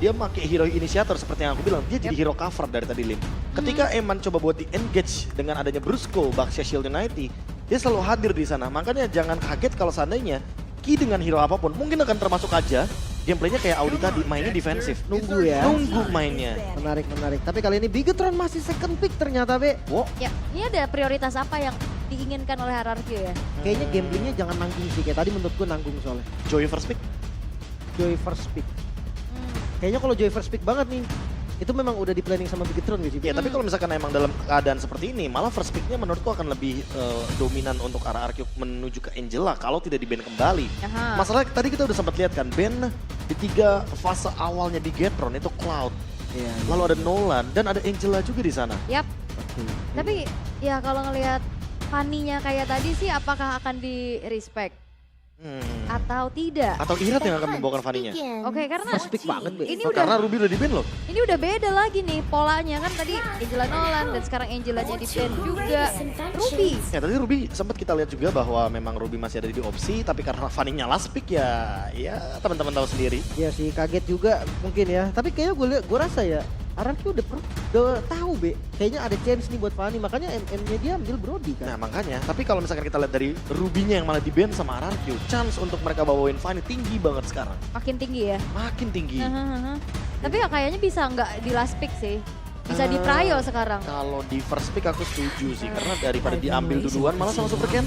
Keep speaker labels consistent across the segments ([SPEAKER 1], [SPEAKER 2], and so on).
[SPEAKER 1] dia pakai hero inisiator seperti yang aku bilang, dia jadi hero cover dari tadi Lim. Ketika Eman coba buat di engage dengan adanya Brusco, Baxia Shield United, dia selalu hadir di sana. Makanya jangan kaget kalau seandainya Ki dengan hero apapun mungkin akan termasuk aja gameplaynya kayak Audi tadi, mainnya defensif.
[SPEAKER 2] Nunggu ya.
[SPEAKER 1] Nunggu mainnya.
[SPEAKER 2] Menarik, menarik. Tapi kali ini Bigetron masih second pick ternyata, Be.
[SPEAKER 1] Wow.
[SPEAKER 3] Ya, ini ada prioritas apa yang diinginkan oleh RRQ ya?
[SPEAKER 2] Kayaknya gamblingnya jangan nanggung sih. Kayak tadi menurutku nanggung soalnya.
[SPEAKER 1] Joy first pick.
[SPEAKER 2] Joy first pick.
[SPEAKER 3] Hmm.
[SPEAKER 2] Kayaknya kalau Joy first pick banget nih, itu memang udah di planning sama Bigetron gitu sih.
[SPEAKER 1] Ya tapi kalau misalkan emang dalam keadaan seperti ini, malah first picknya menurutku akan lebih dominan untuk RRQ menuju ke Angela kalau tidak di-ban kembali.
[SPEAKER 3] Aha.
[SPEAKER 1] Masalah tadi kita udah sempat lihat kan, ban di 3 fase awalnya di Gatron itu Cloud.
[SPEAKER 2] Iya.
[SPEAKER 1] Lalu ada Nolan dan ada Angela juga di sana.
[SPEAKER 3] Yap, tapi ya kalau ngelihat Fanny-nya kayak tadi sih apakah akan di respect atau tidak?
[SPEAKER 1] Atau Irat yang akan membawakan Fanny-nya.
[SPEAKER 3] Oke, karena
[SPEAKER 2] First pick banget, Be.
[SPEAKER 3] ini
[SPEAKER 1] Karena
[SPEAKER 3] udah
[SPEAKER 1] Ruby udah di-ban loh.
[SPEAKER 3] ini udah beda lagi nih polanya kan tadi Angela Nolan dan sekarang Angelanya di ban juga. Ruby.
[SPEAKER 1] Ya tadi Ruby sempat kita lihat juga bahwa memang Ruby masih ada di opsi, tapi karena Fanny-nya last pick ya teman-teman tahu sendiri.
[SPEAKER 2] Iya sih, kaget juga mungkin ya. Tapi kayaknya gue rasa ya, RRQ udah tahu, Be. Kayaknya ada chance nih buat Fanny, makanya MM-nya dia ambil Brody
[SPEAKER 1] Nah
[SPEAKER 2] kan.
[SPEAKER 1] makanya, tapi kalau misalkan kita lihat dari Ruby-nya yang malah di-ban sama RRQ, chance untuk mereka bawain Fanny tinggi banget sekarang.
[SPEAKER 3] Makin tinggi ya.
[SPEAKER 1] Makin tinggi.
[SPEAKER 3] Tapi ya kayaknya bisa nggak di last pick sih. Bisa di Prayo sekarang.
[SPEAKER 1] Kalau di first pick aku setuju sih, karena daripada diambil duluan malah sama Super Ken.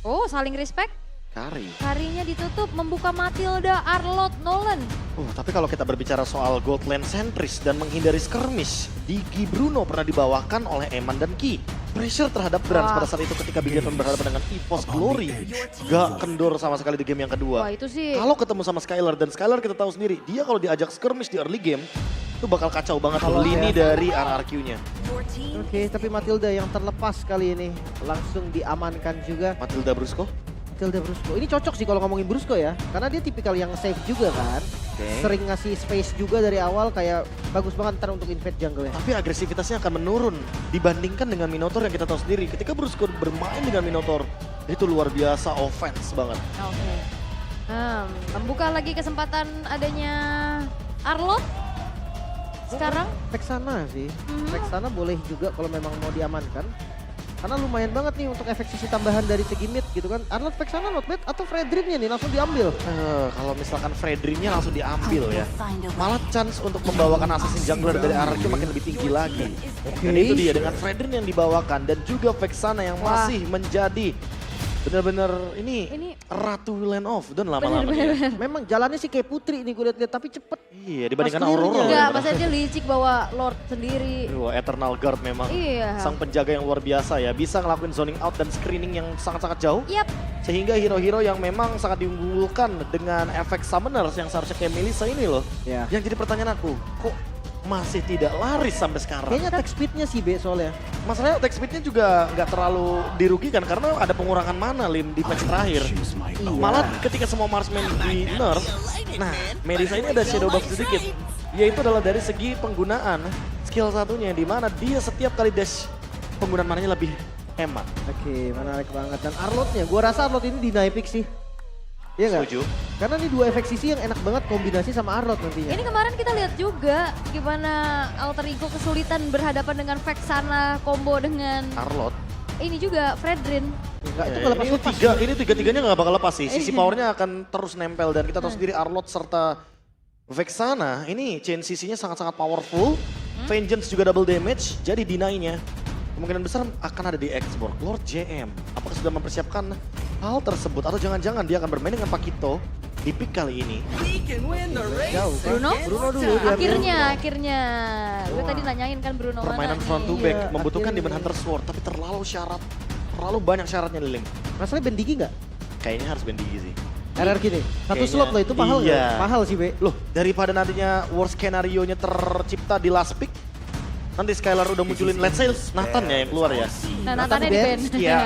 [SPEAKER 3] Oh, saling respect.
[SPEAKER 1] Kari.
[SPEAKER 3] Harinya ditutup membuka Matilda, Arlott, Nolan.
[SPEAKER 1] Tapi kalau kita berbicara soal gold lane sentris dan menghindari skirmish, Digi Bruno pernah dibawakan oleh Eman dan Ki. Pressure terhadap Brans
[SPEAKER 3] Wah.
[SPEAKER 1] pada saat itu ketika Bigetron berhadapan dengan EVOS Glory. Gak kendor sama sekali di game yang kedua.
[SPEAKER 3] Wah itu sih.
[SPEAKER 1] Kalau ketemu sama Skylar, dan Skylar kita tahu sendiri, dia kalau diajak skirmish di early game, itu bakal kacau banget
[SPEAKER 2] Kalau
[SPEAKER 1] lini
[SPEAKER 2] ya.
[SPEAKER 1] dari RRQ-nya.
[SPEAKER 2] Oke, tapi Matilda yang terlepas kali ini langsung diamankan juga.
[SPEAKER 1] Matilda Brusco.
[SPEAKER 2] Matilda Brusco. Ini cocok sih kalau ngomongin Brusco ya. Karena dia tipikal yang safe juga kan.
[SPEAKER 1] Oke.
[SPEAKER 2] Sering ngasih space juga dari awal, kayak bagus banget ntar untuk invade jungle ya.
[SPEAKER 1] Tapi agresivitasnya akan menurun dibandingkan dengan Minotaur yang kita tahu sendiri. Ketika Brusco bermain dengan Minotaur, itu luar biasa offense banget.
[SPEAKER 3] Oke. Membuka lagi kesempatan adanya Arlott sekarang.
[SPEAKER 2] Vexana sih. Vexana boleh juga kalau memang mau diamankan. Karena lumayan banget nih untuk efek sisi tambahan dari segi mid gitu kan. Arnold Vexana not bad, atau Fredrinnya nih langsung diambil.
[SPEAKER 1] Kalau misalkan Fredrinnya langsung diambil ya, malah chance untuk membawakan assassin jungler dari RRQ makin lebih tinggi lagi. Dan itu dia dengan Fredrin yang dibawakan dan juga Vexana yang
[SPEAKER 3] Wah.
[SPEAKER 1] masih menjadi benar-benar ini ratu Land of dan lama-lama dia.
[SPEAKER 2] Memang jalannya sih kayak putri nih gue liat-liat, tapi cepet.
[SPEAKER 1] Iya, dibandingkan
[SPEAKER 2] Pas clear-nya.
[SPEAKER 1] Aurora.
[SPEAKER 3] Enggak, maksudnya dia licik bawa Lord sendiri.
[SPEAKER 1] Wah, Eternal Guard memang
[SPEAKER 3] Iya.
[SPEAKER 1] sang penjaga yang luar biasa ya. Bisa ngelakuin zoning out dan screening yang sangat-sangat jauh.
[SPEAKER 3] Yap.
[SPEAKER 1] Sehingga hero-hero yang memang sangat diunggulkan dengan efek summoners yang seharusnya kayak Melissa ini loh.
[SPEAKER 2] Ya.
[SPEAKER 1] Yang jadi pertanyaan aku, kok masih tidak laris sampai sekarang?
[SPEAKER 2] Kayaknya attack speednya sih Be soalnya.
[SPEAKER 1] Masalahnya attack speednya juga nggak terlalu dirugikan karena ada pengurangan mana Lim di patch terakhir.
[SPEAKER 2] Iya.
[SPEAKER 1] Malah ketika semua marksman di nerf, nah Melissa ini ada shadow buff sedikit. Yaitu adalah dari segi penggunaan skill satunya, di mana dia setiap kali dash penggunaan mananya lebih hemat.
[SPEAKER 2] Oke, menarik banget. Dan Arlotnya, gue rasa Arlot ini deny pick sih. Iya nggak?
[SPEAKER 1] Setuju.
[SPEAKER 2] Karena ini dua efek sisi yang enak banget kombinasi sama Arlot nantinya.
[SPEAKER 3] Ini kemarin kita lihat juga gimana Alter Ego kesulitan berhadapan dengan Vexana combo dengan
[SPEAKER 1] Arlot.
[SPEAKER 3] ini juga Fredrin.
[SPEAKER 2] Enggak, itu
[SPEAKER 1] Ya,
[SPEAKER 2] nggak lepas-lepas.
[SPEAKER 1] ini tiga-tiganya nggak bakal lepas sih. Sisi powernya akan terus nempel dan kita tahu sendiri Arlot serta Vexana ini chain sisinya sangat-sangat powerful. Vengeance juga double damage, jadi deny-nya kemungkinan besar akan ada di Xborg. Lord JM, apakah sudah mempersiapkan hal tersebut atau jangan-jangan dia akan bermain dengan Pakito di pick kali ini?
[SPEAKER 2] Jauh.
[SPEAKER 3] Bruno?
[SPEAKER 2] Bruno dulu dia.
[SPEAKER 3] Akhirnya. Gue tadi nanyain kan Bruno
[SPEAKER 1] Permainan
[SPEAKER 3] mana
[SPEAKER 1] front to
[SPEAKER 3] nih.
[SPEAKER 1] back
[SPEAKER 2] Iya,
[SPEAKER 1] membutuhkan
[SPEAKER 2] akhirnya.
[SPEAKER 1] Demon Hunter Sword, tapi terlalu banyak syaratnya Lilim.
[SPEAKER 2] Masalahnya Bendigi nggak?
[SPEAKER 1] Kayaknya harus Bendigi sih.
[SPEAKER 2] RRQ nih. Satu
[SPEAKER 1] Kayaknya
[SPEAKER 2] slot loh, itu mahal nggak?
[SPEAKER 1] iya.
[SPEAKER 2] Mahal sih Be.
[SPEAKER 1] Loh, daripada nantinya worst skenario-nya tercipta di last pick, nanti Skylar udah munculin let's say Nathan ya yang keluar ya.
[SPEAKER 3] Nah,
[SPEAKER 2] Nathan
[SPEAKER 3] Nathannya di
[SPEAKER 2] Ben.
[SPEAKER 3] band.
[SPEAKER 1] Iya.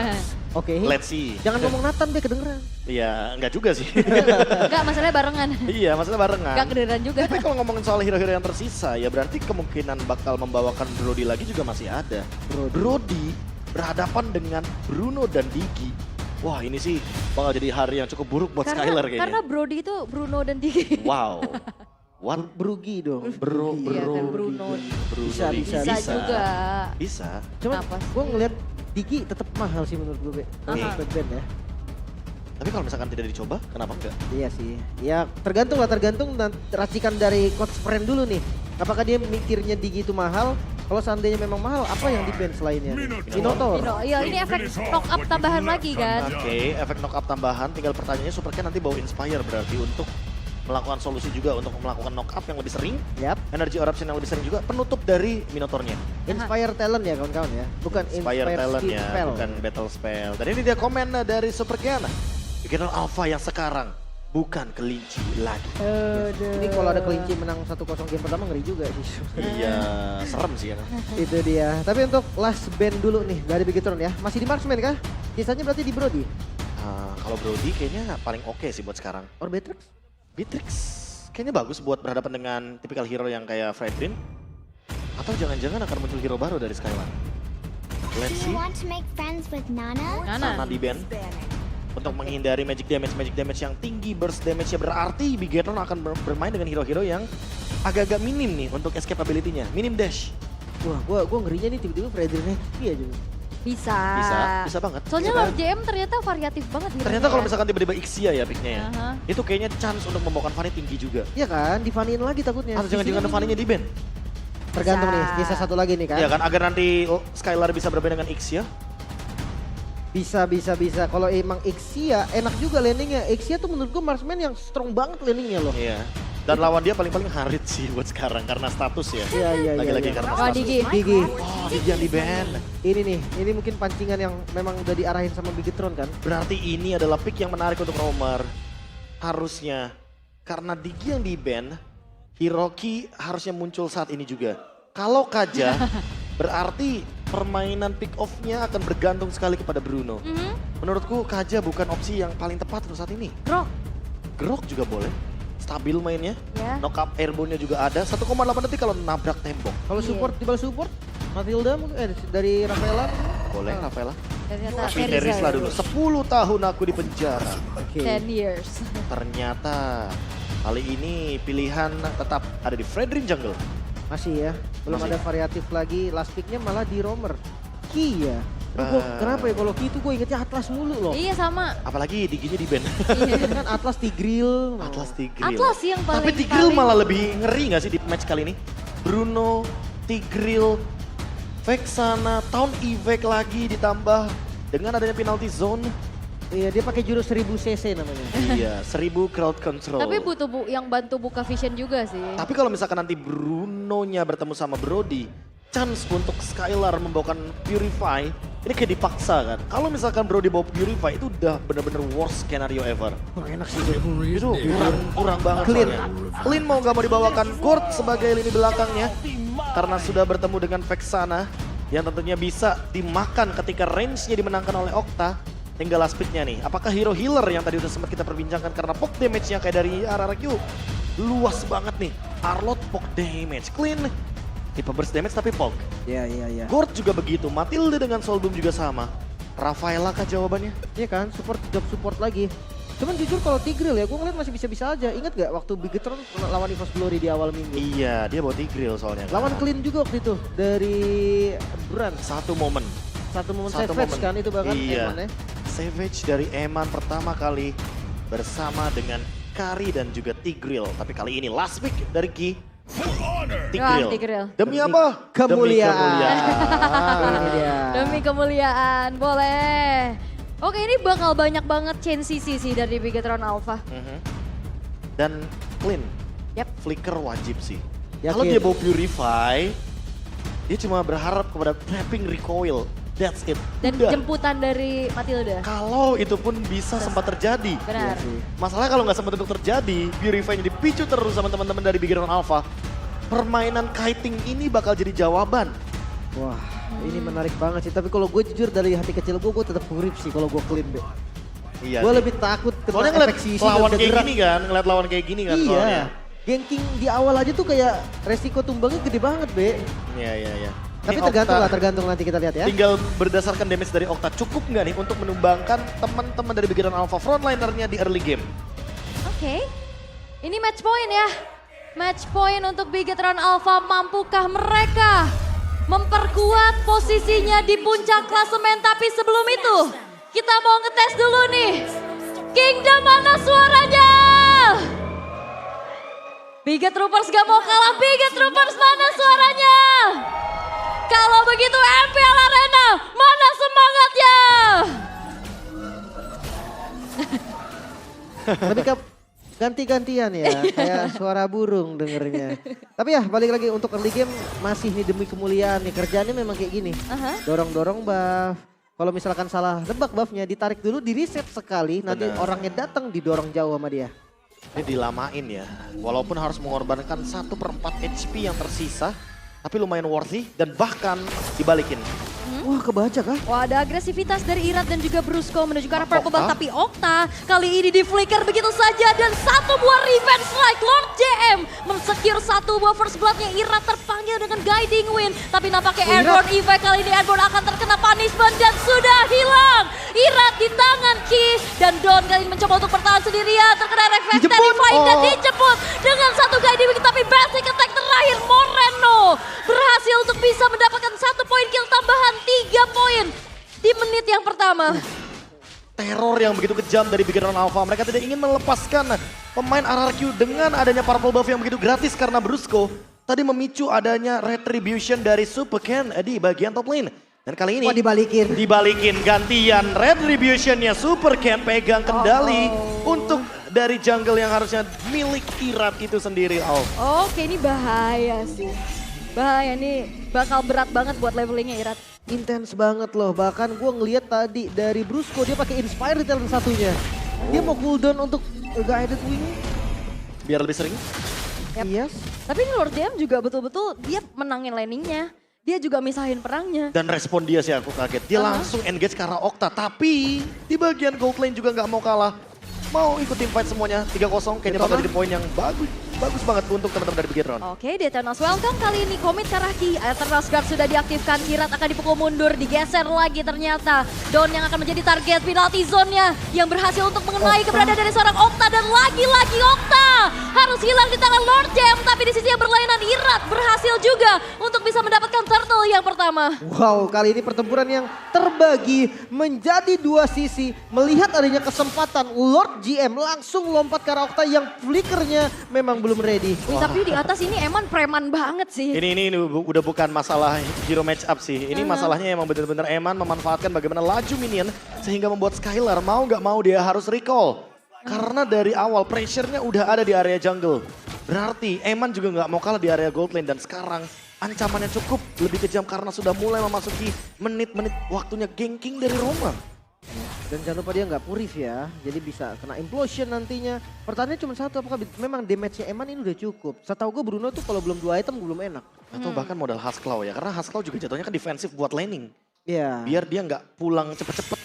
[SPEAKER 2] Oke.
[SPEAKER 1] Let's see.
[SPEAKER 2] Jangan ngomong Nathan Be, kedengeran.
[SPEAKER 1] Iya, enggak juga sih.
[SPEAKER 3] Enggak, masalahnya barengan.
[SPEAKER 1] Iya, maksudnya barengan.
[SPEAKER 3] Enggak kedengeran juga.
[SPEAKER 1] Tapi kalau ngomongin soal hero-hero yang tersisa, ya berarti kemungkinan bakal membawakan Brody lagi juga masih ada. Brody berhadapan dengan Bruno dan Digi. Wah, ini sih bakal jadi hari yang cukup buruk buat Skylar kayaknya.
[SPEAKER 3] Karena Brody itu Bruno dan Digi.
[SPEAKER 1] Wow. What?
[SPEAKER 2] Berugi dong.
[SPEAKER 3] Iya kan, Bruno.
[SPEAKER 2] Bisa,
[SPEAKER 3] Bisa juga.
[SPEAKER 1] Bisa.
[SPEAKER 2] Cuman
[SPEAKER 3] Kenapa sih?
[SPEAKER 2] gue ngeliat Digi tetap mahal sih menurut gue, Be.
[SPEAKER 3] Aha.
[SPEAKER 2] Untuk band ya.
[SPEAKER 1] Tapi kalau misalkan tidak dicoba, kenapa enggak?
[SPEAKER 2] Iya sih. Ya tergantung racikan dari coach friend dulu nih. Apakah dia mikirnya Digi itu mahal? Kalau seandainya memang mahal, apa yang di band selainnya? Minotaur.
[SPEAKER 3] Iya, ini efek knock up tambahan lagi kan.
[SPEAKER 1] Oke, efek knock up tambahan. Tinggal pertanyaannya Super Ken nanti bawa Inspire berarti untuk melakukan solusi juga untuk melakukan knock up yang lebih sering.
[SPEAKER 2] Yap.
[SPEAKER 1] Energy Eruption yang lebih sering juga. Penutup dari Minotaurnya.
[SPEAKER 2] Inspire talent ya kawan-kawan ya. Bukan
[SPEAKER 1] Inspire talent
[SPEAKER 2] skill
[SPEAKER 1] ya,
[SPEAKER 2] spell.
[SPEAKER 1] bukan battle spell. Dan ini dia komen dari Super Ken. Beginner Alpha yang sekarang bukan kelinci lagi.
[SPEAKER 2] Ini kalau ada kelinci menang 1-0 game pertama ngeri juga sih.
[SPEAKER 1] Iya, serem sih ya.
[SPEAKER 2] Itu dia. Tapi untuk last band dulu nih dari Bigetron ya. Masih di Marksman kah? Sisanya berarti di Brody.
[SPEAKER 1] Kalau Brody kayaknya paling oke sih buat sekarang.
[SPEAKER 2] Or Beatrix?
[SPEAKER 1] Beatrix kayaknya bagus buat berhadapan dengan tipikal hero yang kayak Fredrin. Atau jangan-jangan akan muncul hero baru dari Skylar. Let's
[SPEAKER 4] Do you
[SPEAKER 1] see.
[SPEAKER 4] want to make friends with Nana?
[SPEAKER 1] Sana di band. Untuk menghindari magic damage yang tinggi, burst damage-nya berarti Bigetron akan bermain dengan hero-hero yang agak-agak minim nih untuk escape ability-nya. Minim dash.
[SPEAKER 2] Wah, gua ngerinya nih tiba-tiba Fredrin Heki aja.
[SPEAKER 3] Bisa.
[SPEAKER 1] Bisa banget.
[SPEAKER 3] Soalnya
[SPEAKER 1] Bisa
[SPEAKER 3] Lord JM ternyata variatif banget gitu.
[SPEAKER 1] Ternyata kalau misalkan tiba-tiba Ixia ya picknya ya.
[SPEAKER 3] Aha.
[SPEAKER 1] Itu kayaknya chance untuk membawakan Fanny tinggi juga.
[SPEAKER 2] Iya kan, divanin lagi takutnya.
[SPEAKER 1] Atau jangan-jangan Fanny-nya di ban.
[SPEAKER 2] Tergantung
[SPEAKER 3] Bisa.
[SPEAKER 2] nih, kisah satu lagi nih kan.
[SPEAKER 1] Iya kan, agar nanti Skylar bisa bermain dengan Ixia.
[SPEAKER 2] Bisa. Kalau emang Ixia enak juga landingnya. Ixia tuh menurut gue marksman yang strong banget landingnya loh.
[SPEAKER 1] Iya. Dan lawan dia paling-paling Harit sih buat sekarang karena status ya.
[SPEAKER 2] Iya.
[SPEAKER 1] Lagi-lagi karena
[SPEAKER 3] Oh,
[SPEAKER 1] status.
[SPEAKER 3] Digi.
[SPEAKER 2] Digi.
[SPEAKER 1] Oh, Digi yang di ban.
[SPEAKER 2] Ini nih, ini mungkin pancingan yang memang udah diarahin sama Bigetron kan.
[SPEAKER 1] Berarti ini adalah pick yang menarik untuk Romer. Harusnya. Karena Digi yang di ban, Hiroki harusnya muncul saat ini juga. Kalau Kaja, berarti permainan pick off-nya akan bergantung sekali kepada Bruno. Menurutku Kaja bukan opsi yang paling tepat untuk saat ini.
[SPEAKER 3] Bro,
[SPEAKER 1] Grok juga boleh. Stabil mainnya.
[SPEAKER 3] ya.
[SPEAKER 1] Knock up airborne-nya juga ada. 1,8 detik kalau nabrak tembok.
[SPEAKER 2] Kalau
[SPEAKER 3] Iya.
[SPEAKER 2] support, tiba support, Matilda mungkin dari Rafaela.
[SPEAKER 1] Boleh, Rafaela.
[SPEAKER 3] Ternyata
[SPEAKER 1] Tapi Terisla dulu. 10 tahun aku di penjara.
[SPEAKER 2] Oke.
[SPEAKER 3] 10 years.
[SPEAKER 1] Ternyata kali ini pilihan tetap ada di Fredrin Jungle.
[SPEAKER 2] Masih ya, belum
[SPEAKER 1] Masih.
[SPEAKER 2] ada variatif lagi. Last picknya malah di Romer. Ki ya. Aduh, kenapa ya kalau Ki itu gue ingetnya Atlas mulu loh.
[SPEAKER 3] Iya sama.
[SPEAKER 1] Apalagi Diginya di band.
[SPEAKER 2] Iya kan Atlas Tigreal.
[SPEAKER 1] Atlas Tigreal.
[SPEAKER 3] Atlas sih yang paling.
[SPEAKER 1] Tapi Tigreal malah lebih ngeri gak sih di match kali ini? Bruno, Tigreal, Vexana, Town Evac lagi ditambah dengan adanya penalty zone.
[SPEAKER 2] Iya dia pakai jurus 1000 cc namanya.
[SPEAKER 1] Iya, 1000 crowd control.
[SPEAKER 3] Tapi butuh yang bantu buka vision juga sih.
[SPEAKER 1] Tapi kalau misalkan nanti Bruno-nya bertemu sama Brody, chance untuk Skylar membawakan Purify, ini kayak dipaksa kan. Kalau misalkan Brody bawa Purify itu udah bener-bener worst scenario ever.
[SPEAKER 2] Wah enak sih itu.
[SPEAKER 1] Itu kurang banget
[SPEAKER 2] Clean.
[SPEAKER 1] soalnya. Clean mau gak mau dibawakan Gord sebagai lini belakangnya. Karena sudah bertemu dengan Vexana yang tentunya bisa dimakan ketika range-nya dimenangkan oleh Okta. Tinggal last pick-nya nih. Apakah hero healer yang tadi udah sempat kita perbincangkan karena poke damage-nya kayak dari RRQ. Luas banget nih. Arlot poke damage. Clean. Tipe burst damage tapi poke.
[SPEAKER 2] Iya.
[SPEAKER 1] Gord juga begitu. Matilda dengan Soul Boom juga sama. Rafaela kah jawabannya?
[SPEAKER 2] Iya kan, job support lagi. Cuman jujur kalau Tigreal ya, gue ngeliat masih bisa-bisa aja. Ingat gak waktu Bigetron lawan EVOS Glory di awal minggu?
[SPEAKER 1] Iya, dia bawa Tigreal soalnya.
[SPEAKER 2] Lawan Clean juga waktu itu, dari Brand.
[SPEAKER 1] Satu momen.
[SPEAKER 2] Satu momen
[SPEAKER 1] Satu
[SPEAKER 2] Savage
[SPEAKER 1] momen.
[SPEAKER 2] kan itu bahkan
[SPEAKER 1] Iya.
[SPEAKER 2] Eman ya.
[SPEAKER 1] Savage dari Eman pertama kali bersama dengan Kari dan juga Tigreal. Tapi kali ini last pick dari Ki. Tigreal.
[SPEAKER 3] Wah, Tigreal.
[SPEAKER 1] Demi apa?
[SPEAKER 2] Kemuliaan.
[SPEAKER 1] Demi kemuliaan.
[SPEAKER 2] Ini dia.
[SPEAKER 3] Demi kemuliaan, boleh. Oke, ini bakal banyak banget chain CC sih dari Bigetron Alpha.
[SPEAKER 1] Mhm. Dan Clean.
[SPEAKER 3] Yap.
[SPEAKER 1] Flicker wajib sih.
[SPEAKER 2] Yakin.
[SPEAKER 1] Kalau dia bawa Purify, dia cuma berharap kepada trapping recoil. That's it.
[SPEAKER 3] Dan
[SPEAKER 1] Udah.
[SPEAKER 3] jemputan dari Matilda.
[SPEAKER 1] Kalau itu pun bisa sempat terjadi.
[SPEAKER 3] Benar.
[SPEAKER 2] Iya sih.
[SPEAKER 1] Masalahnya kalau nggak sempat untuk terjadi, Purify-nya dipicu terus sama teman-teman dari Bigetron Alpha. Permainan kiting ini bakal jadi jawaban.
[SPEAKER 2] Wah, ini menarik banget sih. Tapi kalau gue jujur dari hati kecil gue tetap ngurip sih kalau gue Clean deh.
[SPEAKER 1] Iya.
[SPEAKER 2] Gue
[SPEAKER 1] sih.
[SPEAKER 2] lebih takut
[SPEAKER 1] Soalnya
[SPEAKER 2] kena
[SPEAKER 1] ngeliat
[SPEAKER 2] efek sisi
[SPEAKER 1] lawan
[SPEAKER 2] dan
[SPEAKER 1] kayak
[SPEAKER 2] cedera.
[SPEAKER 1] gini kan, ngeliat lawan kayak gini kan soalnya.
[SPEAKER 2] Iya. Ganking di awal aja tuh kayak resiko tumbangnya gede banget, Be.
[SPEAKER 1] Iya.
[SPEAKER 2] Tapi
[SPEAKER 1] Ini
[SPEAKER 2] tergantung
[SPEAKER 1] Okta
[SPEAKER 2] lah, tergantung nanti kita lihat ya.
[SPEAKER 1] Tinggal berdasarkan damage dari Okta cukup nggak nih untuk menumbangkan teman-teman dari Bigetron Alpha frontlinernya di early game.
[SPEAKER 3] Oke. Ini match point ya. Match point untuk Bigetron Alpha, mampukah mereka memperkuat posisinya di puncak klasemen? Tapi sebelum itu kita mau ngetes dulu nih. Kingdom mana suaranya? Biget Troopers gak mau kalah, Biget Troopers mana suaranya? Kalau begitu MPL Arena, mana semangatnya?
[SPEAKER 2] Tapi ganti-gantian ya, kayak suara burung dengernya. Tapi ya balik lagi untuk early game masih nih demi kemuliaan nih, kerjaannya memang kayak gini. Dorong-dorong buff. Kalau misalkan salah nebak buffnya ditarik dulu, di reset sekali, nanti orangnya datang didorong jauh sama dia.
[SPEAKER 1] Ini dilamain ya, walaupun harus mengorbankan 1/4 HP yang tersisa, tapi lumayan worthy dan bahkan dibalikin.
[SPEAKER 2] Wah kebaca kah?
[SPEAKER 3] Wah, ada agresivitas dari Irat dan juga Brusco menuju ke arah Purple Buff, tapi Okta kali ini di flicker begitu saja dan satu buah revenge strike. Lord JM mensecure satu buah first bloodnya. Irat terpanggil dengan guiding wind, tapi nampaknya Airborne Effect kali ini Airborne akan terkena punishment dan sudah hilang. Irat di tangan Ki dan Don kali ini mencoba untuk bertahan sendirian, terkena reflect terrifying dan dijemput dengan satu guiding wind, tapi basic attack terakhir Moreno berhasil untuk bisa mendapatkan 1 poin kill tambahan, 3 poin di menit yang pertama.
[SPEAKER 1] Teror yang begitu kejam dari Bigetron Alpha. Mereka tidak ingin melepaskan pemain RRQ dengan adanya purple buff yang begitu gratis karena Brusco tadi memicu adanya retribution dari Super Ken di bagian top lane. Dan kali ini dibalikin gantian retributionnya Super Ken pegang kendali untuk dari jungle yang harusnya milik Irat itu sendiri.
[SPEAKER 3] Oke, ini bahaya sih. Bahaya nih, bakal berat banget buat levelingnya Irat.
[SPEAKER 2] Intens banget loh, bahkan gue ngeliat tadi dari Brusco dia pakai Inspire di talent satunya. Dia mau cooldown untuk guided wing.
[SPEAKER 1] Biar lebih sering.
[SPEAKER 2] Yes.
[SPEAKER 3] Tapi ini Lord JM juga betul-betul dia menangin laningnya. Dia juga misahin perangnya.
[SPEAKER 1] Dan respon dia sih aku kaget. Dia langsung engage ke arah Okta. Tapi di bagian gold lane juga nggak mau kalah. Mau ikut team fight semuanya. 3-0 kayaknya bakal jadi poin yang bagus banget untuk teman-teman dari Bigetron.
[SPEAKER 3] Oke, di Eternals welcome kali ini komit ke arah Ki. Eternals Guard sudah diaktifkan, Kirat akan dipukul mundur, digeser lagi ternyata. Don yang akan menjadi target penalty zone-nya yang berhasil untuk mengenai keberadaan dari seorang Okta dan lagi-lagi Okta harus hilang di tangan Lord Jam, tapi di sisi yang berlainan Irat berhasil juga untuk bisa mendapatkan turtle yang pertama.
[SPEAKER 2] Wow, kali ini pertempuran yang terbagi menjadi dua sisi. Melihat adanya kesempatan, Lord GM langsung lompat ke arah Okta yang flickernya memang belum ready.
[SPEAKER 3] Wih, tapi di atas ini Eman preman banget sih.
[SPEAKER 1] Ini udah bukan masalah hero match up sih. Ini masalahnya emang bener-bener Eman memanfaatkan bagaimana laju minion sehingga membuat Skylar mau nggak mau dia harus recall. Karena dari awal pressure-nya udah ada di area jungle. Berarti Eman juga nggak mau kalah di area gold lane dan sekarang ancamannya cukup lebih kejam karena sudah mulai memasuki menit-menit waktunya ganking dari Roma.
[SPEAKER 2] Dan jangan lupa dia nggak purif ya, jadi bisa kena implosion nantinya. Pertanyaannya cuma satu, apakah memang damage-nya Eman ini udah cukup? Setahu gue Bruno tuh kalau belum 2 item belum enak.
[SPEAKER 1] Atau bahkan modal Husklaw ya, karena Husklaw juga jatuhnya kan defensif buat laning.
[SPEAKER 2] Iya.
[SPEAKER 1] Biar dia nggak pulang cepet-cepet.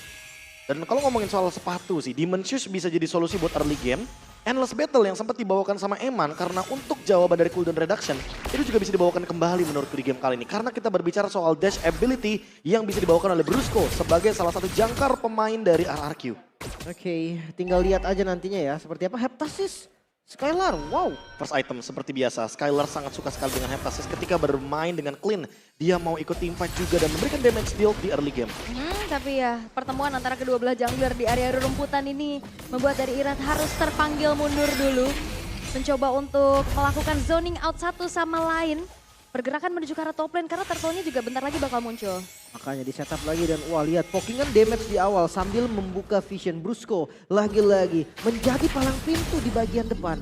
[SPEAKER 1] Dan kalau ngomongin soal sepatu sih, Demon Shoes bisa jadi solusi buat early game. Endless Battle yang sempat dibawakan sama Eman karena untuk jawaban dari cooldown reduction itu juga bisa dibawakan kembali menurutku di game kali ini. Karena kita berbicara soal dash ability yang bisa dibawakan oleh Brusco sebagai salah satu jangkar pemain dari RRQ.
[SPEAKER 2] Oke, tinggal lihat aja nantinya ya seperti apa. Heptasis, Skylar, wow.
[SPEAKER 1] First item seperti biasa, Skylar sangat suka sekali dengan Heptasis ketika bermain dengan clean. Dia mau ikut team fight juga dan memberikan damage deal di early game.
[SPEAKER 3] Tapi ya pertemuan antara kedua belah jungler di area rerumputan ini membuat dari Irat harus terpanggil mundur dulu. Mencoba untuk melakukan zoning out satu sama lain. Pergerakan menuju ke arah top lane karena turtle-nya juga bentar lagi bakal muncul.
[SPEAKER 2] Makanya di setup lagi dan wah lihat pokingan damage di awal sambil membuka vision. Brusco lagi-lagi menjadi palang pintu di bagian depan.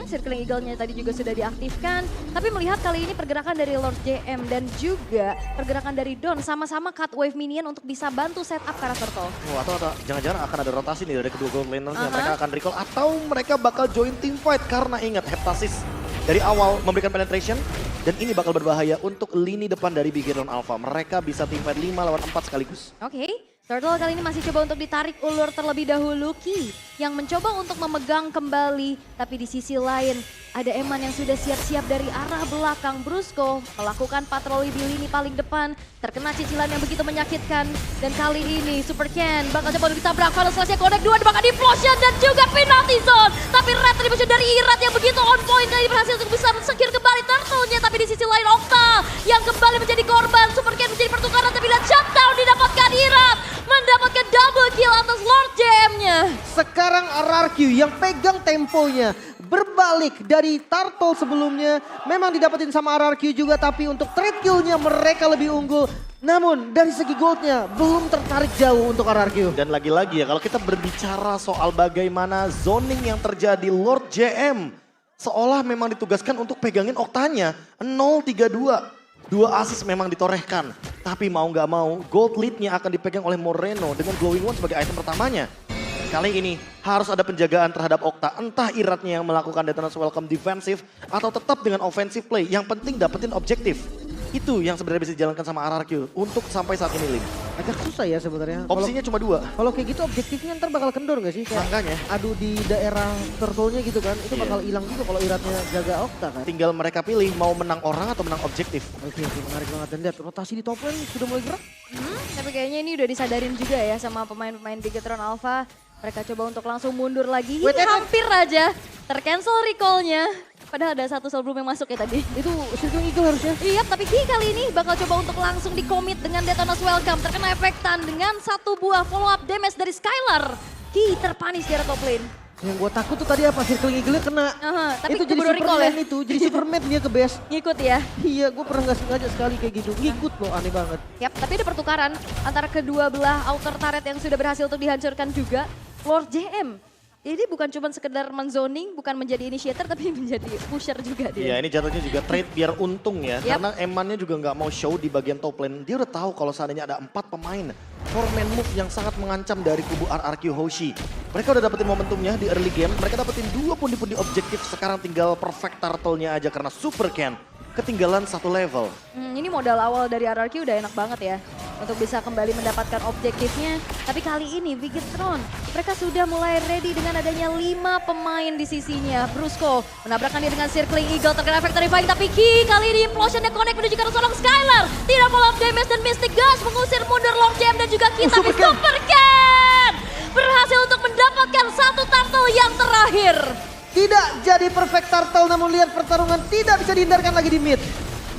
[SPEAKER 3] Circling Eagle-nya tadi juga sudah diaktifkan. Tapi melihat kali ini pergerakan dari Lord JM dan juga pergerakan dari Don sama-sama cut wave minion untuk bisa bantu setup ke arah turtle.
[SPEAKER 1] Oh, atau jangan-jangan akan ada rotasi nih dari kedua gold laners yang mereka akan recall atau mereka bakal join team fight karena ingat Heptasis dari awal memberikan penetration dan ini bakal berbahaya untuk lini depan dari Bigetron Alpha. Mereka bisa team fight 5 lawan 4 sekaligus.
[SPEAKER 3] Oke, Turtle kali ini masih coba untuk ditarik ulur terlebih dahulu. Ki yang mencoba untuk memegang kembali. Tapi di sisi lain ada Eman yang sudah siap-siap dari arah belakang. Brusco melakukan patroli di lini paling depan. Terkena cicilan yang begitu menyakitkan. Dan kali ini Super Ken bakal coba untuk ditabrak. Kalau selesai connect 2 bakal di-implosion dan juga penalty zone. Tapi red retribution dari Irat yang begitu on point. Kali ini berhasil untuk bisa secure kembali Turtle-nya. Tapi di sisi lain Okta yang kembali menjadi korban. Super Ken menjadi pertukaran tapi dan shutdown didapatkan Irat. Mendapatkan double kill atas Lord JM-nya.
[SPEAKER 2] Sekarang RRQ yang pegang temponya. Berbalik dari Turtle sebelumnya. Memang didapetin sama RRQ juga. Tapi untuk trade kill-nya mereka lebih unggul. Namun dari segi goldnya belum tertarik jauh untuk RRQ.
[SPEAKER 1] Dan lagi-lagi ya, kalau kita berbicara soal bagaimana zoning yang terjadi, Lord JM seolah memang ditugaskan untuk pegangin Oktanya. 0-3-2. 2 assist memang ditorehkan. Tapi mau nggak mau, gold lead-nya akan dipegang oleh Moreno dengan Glowing One sebagai item pertamanya. Kali ini harus ada penjagaan terhadap Okta. Entah Iratnya yang melakukan Detonance Welcome defensif atau tetap dengan offensive play. Yang penting dapetin objektif. Itu yang sebenarnya bisa dijalankan sama RRQ untuk sampai saat ini, Lim.
[SPEAKER 2] Agak susah ya sebenarnya.
[SPEAKER 1] Opsinya cuma 2.
[SPEAKER 2] Kalau kayak gitu objektifnya ntar bakal kendor gak sih? Kayak
[SPEAKER 1] Makanya.
[SPEAKER 2] adu di daerah Turtle-nya gitu kan. Itu
[SPEAKER 1] Iya.
[SPEAKER 2] bakal hilang juga kalau Iratnya jaga Okta kan.
[SPEAKER 1] Tinggal mereka pilih mau menang orang atau menang objektif.
[SPEAKER 2] Oke, menarik banget. Dan lihat rotasi di top lane sudah mulai gerak.
[SPEAKER 3] Tapi kayaknya ini udah disadarin juga ya sama pemain-pemain Bigetron Alpha. Mereka coba untuk langsung mundur lagi.
[SPEAKER 2] Wait,
[SPEAKER 3] Ini hampir aja tercancel recall-nya. Padahal ada satu soul bloom yang masuk ya tadi.
[SPEAKER 2] Itu Circling Eagle harusnya.
[SPEAKER 3] Iya, tapi Ki kali ini bakal coba untuk langsung di-commit dengan Detonance Welcome. Terkena efektan dengan satu buah follow-up damage dari Skylar. Ki terpanis di arah top lane.
[SPEAKER 2] Yang gue takut tuh tadi apa? Circling Eagle-nya kena.
[SPEAKER 3] Aha, tapi
[SPEAKER 2] itu jadi
[SPEAKER 3] keburu recall ya?
[SPEAKER 2] Superman itu. Jadi Superman dia ke base.
[SPEAKER 3] Ngikut ya.
[SPEAKER 2] Iya, gue pernah gak sengaja sekali kayak gitu. Ngikut loh, aneh banget.
[SPEAKER 3] Yap, tapi ada pertukaran antara kedua belah outer turret yang sudah berhasil untuk dihancurkan juga. Lord JM. Jadi bukan cuma sekedar menzoning, bukan menjadi initiator, tapi menjadi pusher juga
[SPEAKER 1] Iya,
[SPEAKER 3] dia.
[SPEAKER 1] ini jatuhnya juga trade biar untung ya.
[SPEAKER 3] Yap.
[SPEAKER 1] Karena Emannya juga nggak mau show di bagian top lane. Dia udah tahu kalau seandainya ada 4 pemain. 4-man move yang sangat mengancam dari kubu RRQ Hoshi. Mereka udah dapetin momentumnya di early game. Mereka dapetin 2 pundi-pundi objektif. Sekarang tinggal perfect turtle-nya aja karena Super Ken ketinggalan 1 level.
[SPEAKER 3] Ini modal awal dari RRQ udah enak banget ya. Untuk bisa kembali mendapatkan objektifnya. Tapi kali ini Bigetron, mereka sudah mulai ready dengan adanya 5 pemain di sisinya. Brusco menabrakkan dia dengan Circling Eagle, terkena efek terrifying. Tapi Ki kali ini implosionnya connect menuju ke arah seorang Skylar. Tidak follow-up damage dan Mystic Gush mengusir mundur Lord Jam dan juga kita.
[SPEAKER 2] Super Ken.
[SPEAKER 3] Super Ken berhasil untuk mendapatkan satu turtle yang terakhir.
[SPEAKER 2] Tidak jadi perfect Turtle, namun lihat pertarungan tidak bisa dihindarkan lagi di mid.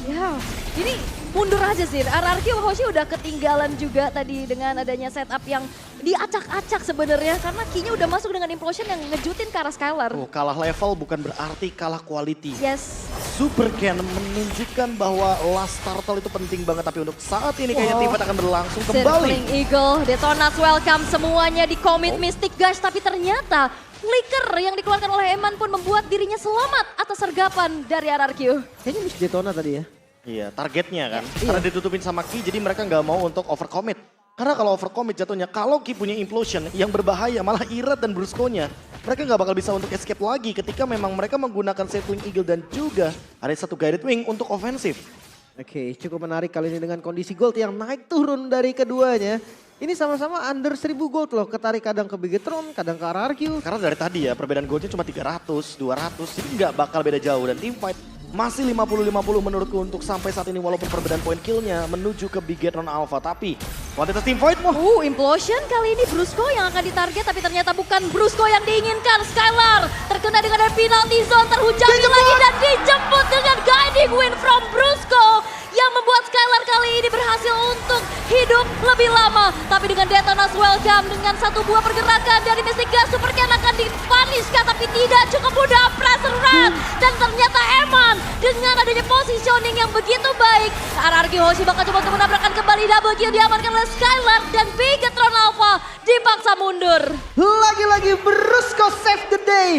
[SPEAKER 3] Ya, ini mundur aja sih. RRQ Hoshi udah ketinggalan juga tadi dengan adanya setup yang diacak-acak sebenarnya karena Ki-nya udah masuk dengan implosion yang ngejutin ke arah Skylar.
[SPEAKER 1] Oh, kalah level bukan berarti kalah quality.
[SPEAKER 3] Yes.
[SPEAKER 1] Super Ken menunjukkan bahwa last turtle itu penting banget. Tapi untuk saat ini kayaknya
[SPEAKER 3] Wow.
[SPEAKER 1] Tivat akan berlangsung
[SPEAKER 3] Circling
[SPEAKER 1] kembali.
[SPEAKER 3] Eagle, Detonats welcome semuanya di commit Mystic Gush. Tapi ternyata flicker yang dikeluarkan oleh Eman pun membuat dirinya selamat atas sergapan dari RRQ.
[SPEAKER 2] Kayaknya miss Detona tadi ya.
[SPEAKER 1] Iya, targetnya kan.
[SPEAKER 2] Iya.
[SPEAKER 1] Karena ditutupin sama Ki, jadi mereka nggak mau untuk overcommit. Karena kalau overcommit jatuhnya, kalau Ki punya implosion yang berbahaya, malah Irat dan Brusco-nya, mereka nggak bakal bisa untuk escape lagi ketika memang mereka menggunakan Circling Eagle dan juga ada satu Guided Wing untuk ofensif.
[SPEAKER 2] Oke, cukup menarik kali ini dengan kondisi gold yang naik turun dari keduanya. Ini sama-sama under 1000 gold loh, ketarik kadang ke Bigetron, kadang ke RRQ.
[SPEAKER 1] Karena dari tadi ya, perbedaan goldnya cuma 300, 200, jadi nggak bakal beda jauh. Dan team fight masih 50-50 menurutku untuk sampai saat ini walaupun perbedaan poin killnya menuju ke Bigetron Alpha. Tapi kuantitas team fight, wah.
[SPEAKER 3] Implosion kali ini Brusco yang akan ditarget tapi ternyata bukan Brusco yang diinginkan. Skylar terkena dengan penalty zone, terhujani lagi dan dijemput dengan guiding win from Brusco yang membuat Skylar kali ini berhasil untuk hidup lebih lama. Tapi dengan Detonance welcome dengan satu buah pergerakan dari Mystic Gush, Super Ken akan dipaniskan tapi tidak cukup mudah. Pressure run dan ternyata Eman dengan adanya positioning yang begitu baik. RRQ Hoshi bakal coba untuk menabrakkan kembali double kill diamankan oleh Skylar dan Bigetron Alpha dipaksa mundur.
[SPEAKER 2] Lagi-lagi Brusco save the day.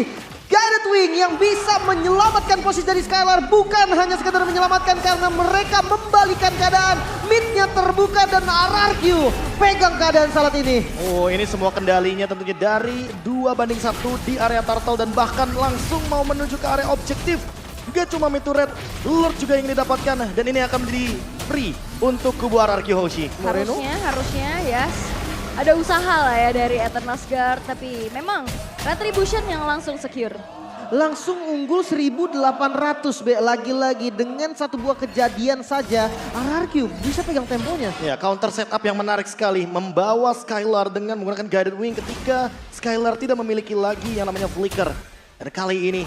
[SPEAKER 2] Guided Wing yang bisa menyelamatkan posisi dari Skylar, bukan hanya sekedar menyelamatkan karena mereka membalikan keadaan. Midnya terbuka dan RRQ pegang keadaan saat ini.
[SPEAKER 1] Oh, ini semua kendalinya tentunya dari 2-1 di area turtle dan bahkan langsung mau menuju ke area objektif. Gak cuma mid to red, Lord juga yang didapatkan dan ini akan menjadi free untuk kubu RRQ Hoshi.
[SPEAKER 2] Moreno?
[SPEAKER 3] Harusnya, yes. ada usaha lah ya dari Eternal Guard, tapi memang Retribution yang langsung secure.
[SPEAKER 2] Langsung unggul 1.800 Be. Lagi-lagi dengan satu buah kejadian saja RRQ bisa pegang temponya.
[SPEAKER 1] Ya, counter setup yang menarik sekali. Membawa Skylar dengan menggunakan Guided Wing ketika Skylar tidak memiliki lagi yang namanya Flicker. Dan kali ini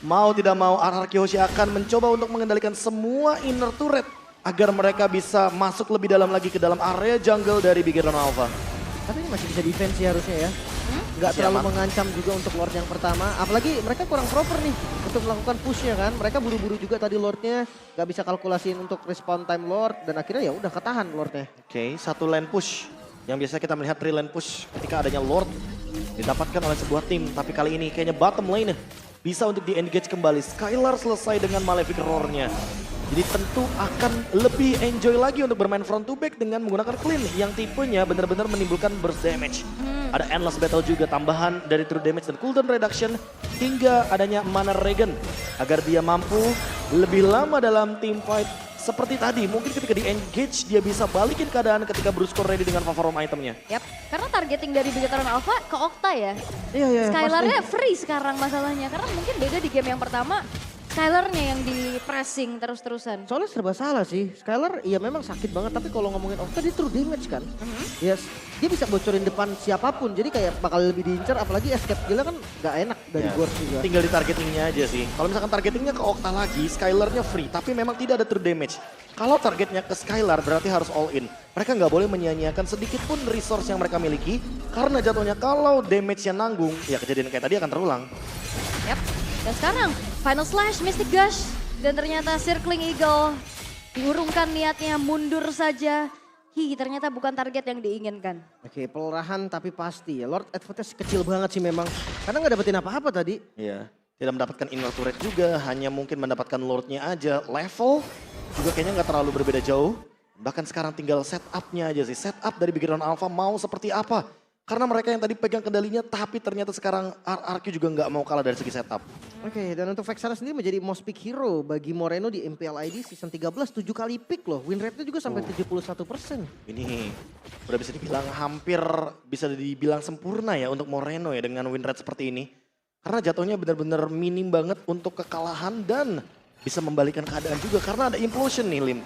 [SPEAKER 1] mau tidak mau RRQ Hoshi akan mencoba untuk mengendalikan semua inner turret agar mereka bisa masuk lebih dalam lagi ke dalam area jungle dari Big Hero Alpha.
[SPEAKER 2] Tapi ini masih bisa defense sih harusnya ya. Nggak terlalu mengancam juga untuk Lord yang pertama. Apalagi mereka kurang proper nih untuk melakukan pushnya kan. Mereka buru-buru juga tadi Lordnya. Nggak bisa kalkulasiin untuk respawn time Lord. Dan akhirnya ya udah ketahan Lordnya.
[SPEAKER 1] Oke, satu lane push. Yang biasa kita melihat 3 lane push ketika adanya Lord didapatkan oleh sebuah tim. Tapi kali ini kayaknya bottom lane bisa untuk di-engage kembali. Skylar selesai dengan Malefic Roar-nya. Jadi tentu akan lebih enjoy lagi untuk bermain front to back dengan menggunakan clean yang tipenya benar-benar menimbulkan burst damage. Ada endless battle juga, tambahan dari true damage dan cooldown reduction hingga adanya mana regen agar dia mampu lebih lama dalam team fight. Seperti tadi, mungkin ketika di-engage dia bisa balikin keadaan ketika Brusco ready dengan Favarom itemnya.
[SPEAKER 3] Yap, karena targeting dari Bigetron Alpha ke Okta ya.
[SPEAKER 2] Iya.
[SPEAKER 3] Skylar-nya free sekarang masalahnya, karena mungkin beda di game yang pertama. Skylar-nya yang di pressing terus-terusan.
[SPEAKER 2] Soalnya serba salah sih. Skylar ya memang sakit banget. Tapi kalau ngomongin Okta dia true damage kan. Yes. Dia bisa bocorin depan siapapun. Jadi kayak bakal lebih diincar. Apalagi escape gila kan gak enak dari Gorge juga.
[SPEAKER 1] Tinggal di targetingnya aja sih. Kalau misalkan targetingnya ke Okta lagi, Skylar-nya free. Tapi memang tidak ada true damage. Kalau targetnya ke Skylar berarti harus all in. Mereka nggak boleh menyia-nyiakan sedikit pun resource yang mereka miliki. Karena jatuhnya kalau damage-nya nanggung, ya kejadian kayak tadi akan terulang.
[SPEAKER 3] Yap. Dan sekarang Final Slash, Mystic Gush, dan ternyata Circling Eagle diurungkan niatnya mundur saja. Ternyata bukan target yang diinginkan.
[SPEAKER 2] Oke, pelarahan tapi pasti ya. Lord advantage kecil banget sih memang. Karena nggak dapetin apa-apa tadi.
[SPEAKER 1] Iya, tidak mendapatkan inner turret juga, hanya mungkin mendapatkan lordnya aja. Level juga kayaknya nggak terlalu berbeda jauh. Bahkan sekarang tinggal setupnya aja sih. Setup dari Big Hero Alpha mau seperti apa. Karena mereka yang tadi pegang kendalinya, tapi ternyata sekarang RRQ juga nggak mau kalah dari segi setup.
[SPEAKER 2] Oke, dan untuk Vexana sendiri menjadi most pick hero bagi Moreno di MPL ID season 13, 7 kali pick loh. Win rate-nya juga sampai 71%.
[SPEAKER 1] Ini udah bisa dibilang hampir bisa dibilang sempurna ya untuk Moreno ya dengan win rate seperti ini. Karena jatuhnya benar-benar minim banget untuk kekalahan dan bisa membalikan keadaan juga karena ada implosion nih Lim.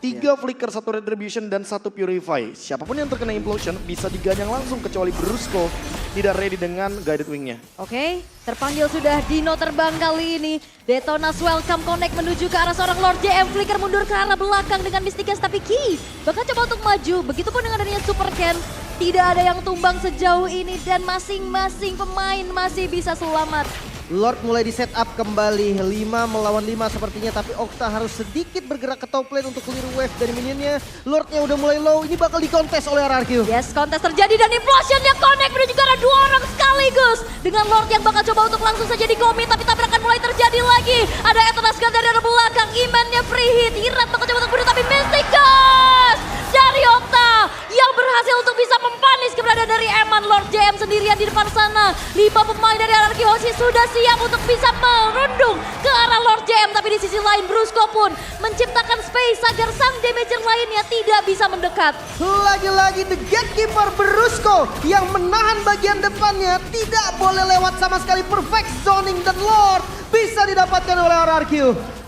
[SPEAKER 1] 3 flicker, 1 retribution dan 1 purify. Siapapun yang terkena implosion bisa diganyang langsung kecuali Brusco tidak ready dengan guided wingnya.
[SPEAKER 3] Oke, terpanggil sudah Dino terbang kali ini. Detonas welcome connect menuju ke arah seorang Lord JM. Flicker mundur ke arah belakang dengan Mystigas tapi Ki bahkan coba untuk maju. Begitupun dengan adanya Super Ken. Tidak ada yang tumbang sejauh ini dan masing-masing pemain masih bisa selamat.
[SPEAKER 2] Lord mulai di setup kembali 5 melawan 5 sepertinya, tapi Okta harus sedikit bergerak ke top lane untuk clear wave dari minionnya. Lordnya udah mulai low, ini bakal dikontes oleh RRQ.
[SPEAKER 3] Yes, kontes terjadi dan implosionnya connect menuju ke arah 2 orang sekaligus. Dengan Lord yang bakal coba untuk langsung saja di-commit, tapi tabrakan mulai terjadi lagi. Ada Eternal Guard dari arah belakang, Iman-nya free hit. Hirat bakal coba untuk bunuh, tapi Mystic Gush dari Okta yang berhasil untuk bisa mempanis keberadaan dari Eman. Lord JM sendirian di depan sana. 5 pemain dari RRQ Hoshi sudah siap untuk bisa merundung ke arah Lord JM. Tapi di sisi lain Brusco pun menciptakan space agar sang damager lainnya tidak bisa mendekat.
[SPEAKER 2] Lagi-lagi the gatekeeper Brusco yang menahan bagian depannya, tidak boleh lewat sama sekali. Perfect zoning dan Lord bisa didapatkan oleh RRQ.